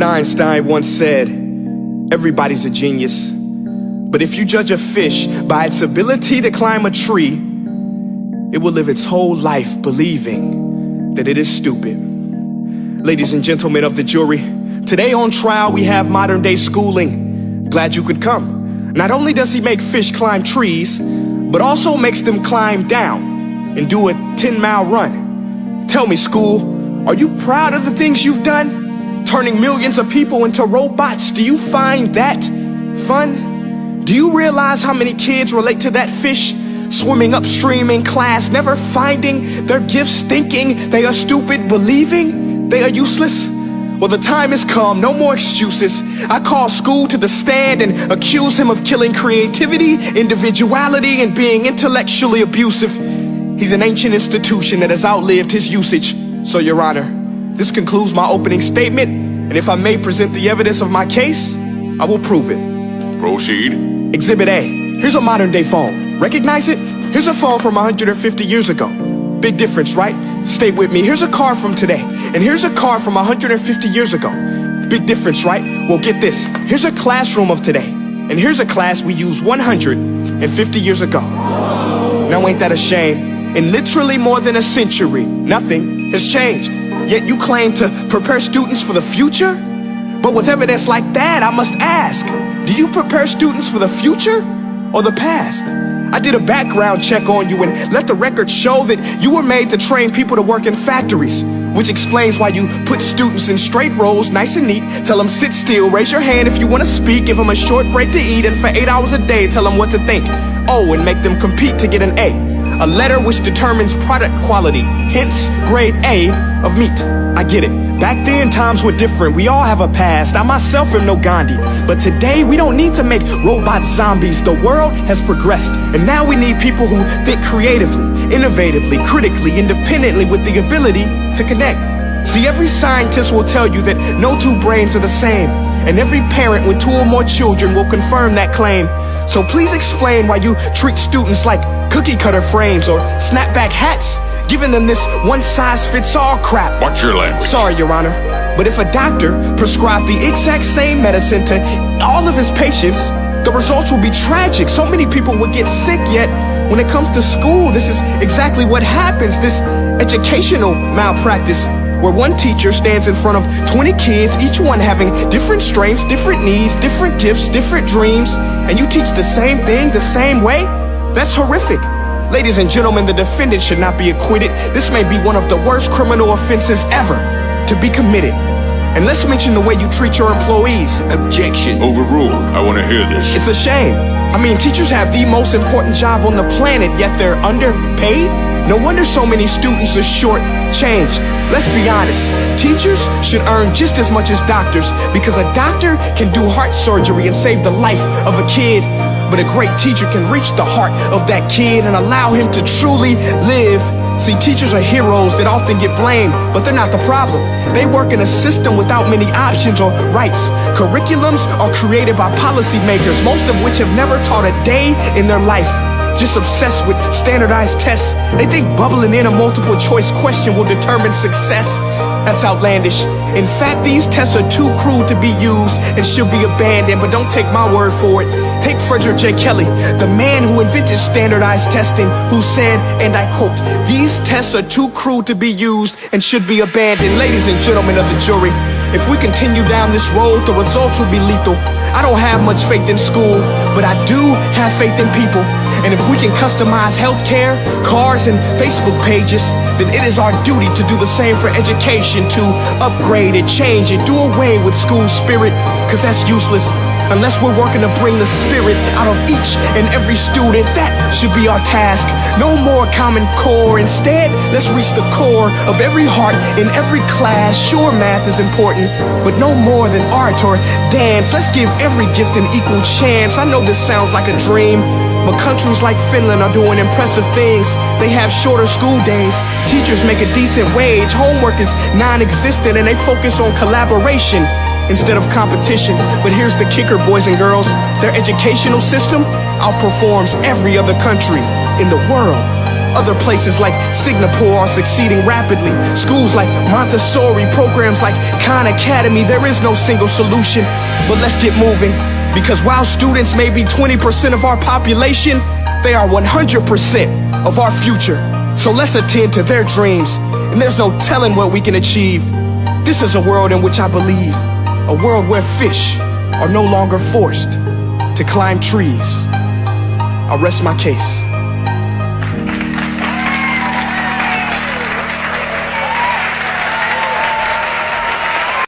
Einstein once said, everybody's a genius, but if you judge a fish by its ability to climb a tree, it will live its whole life believing that it is stupid. Ladies and gentlemen of the jury, today on trial we have modern day schooling. Glad you could come. Not only does he make fish climb trees, but also makes them climb down and do a 10-mile run. Tell me, school, are you proud of the things you've done? Turning millions of people into robots, do you find that fun? Do you realize how many kids relate to that fish swimming upstream in class, never finding their gifts, thinking they are stupid, believing they are useless? Well, the time has come, no more excuses. I call school to the stand and accuse him of killing creativity, individuality, and being intellectually abusive. He's an ancient institution that has outlived his usage. So, Your Honor, this concludes my opening statement, and if I may present the evidence of my case, I will prove it. Proceed. Exhibit A. Here's a modern day phone. Recognize it? Here's a phone from 150 years ago. Big difference, right? Stay with me. Here's a car from today, and here's a car from 150 years ago. Big difference, right? Well, get this. Here's a classroom of today, and here's a class we used 150 years ago. Now ain't that a shame? In literally more than a century, nothing has changed. Yet you claim to prepare students for the future? But with evidence like that, I must ask, do you prepare students for the future or the past? I did a background check on you and let the record show that you were made to train people to work in factories, which explains why you put students in straight rows, nice and neat, tell them sit still, raise your hand if you want to speak, give them a short break to eat, and for 8 hours a day, tell them what to think. Oh, and make them compete to get an A letter which determines product quality, hence grade A of meat. I get it. Back then, times were different. We all have a past. I myself am no Gandhi. But today, we don't need to make robot zombies. The world has progressed. And now we need people who think creatively, innovatively, critically, independently, with the ability to connect. See, every scientist will tell you that no two brains are the same. And every parent with 2 or more children will confirm that claim. So please explain why you treat students like cookie cutter frames or snapback hats, giving them this one-size-fits-all crap. Watch your language. Sorry, Your Honor, but if a doctor prescribed the exact same medicine to all of his patients, the results will be tragic. So many people would get sick, yet when it comes to school, this is exactly what happens. This educational malpractice, where one teacher stands in front of 20 kids, each one having different strengths, different needs, different gifts, different dreams, and you teach the same thing the same way? That's horrific. Ladies and gentlemen, the defendant should not be acquitted. This may be one of the worst criminal offenses ever to be committed. And let's mention the way you treat your employees. Objection. Overruled. I want to hear this. It's a shame. I mean, teachers have the most important job on the planet, yet they're underpaid? No wonder so many students are short-changed. Let's be honest, teachers should earn just as much as doctors, because a doctor can do heart surgery and save the life of a kid, but a great teacher can reach the heart of that kid and allow him to truly live. See, teachers are heroes that often get blamed, but they're not the problem. They work in a system without many options or rights. Curriculums are created by policymakers, most of which have never taught a day in their life. Just obsessed with standardized tests. They think bubbling in a multiple choice question will determine success. That's outlandish. In fact, these tests are too cruel to be used and should be abandoned, but don't take my word for it. Take Frederick J. Kelly, the man who invented standardized testing, who said, and I quote, "These tests are too cruel to be used and should be abandoned." Ladies and gentlemen of the jury, if we continue down this road, the results will be lethal. I don't have much faith in school, but I do have faith in people. And if we can customize healthcare, cars, and Facebook pages, then it is our duty to do the same for education, to upgrade it, change it, do away with school spirit, because that's useless. Unless we're working to bring the spirit out of each and every student, that should be our task. No more Common Core. Instead, let's reach the core of every heart in every class. Sure, math is important, but no more than art or dance. Let's give every gift an equal chance. I know this sounds like a dream, but countries like Finland are doing impressive things. They have shorter school days, teachers make a decent wage, homework is non-existent, and they focus on collaboration instead of competition. But here's the kicker, boys and girls. Their educational system outperforms every other country in the world. Other places like Singapore are succeeding rapidly. Schools like Montessori, programs like Khan Academy. There is no single solution, but let's get moving. Because while students may be 20% of our population, they are 100% of our future. So let's attend to their dreams, and there's no telling what we can achieve. This is a world in which I believe, a world where fish are no longer forced to climb trees. I'll rest my case.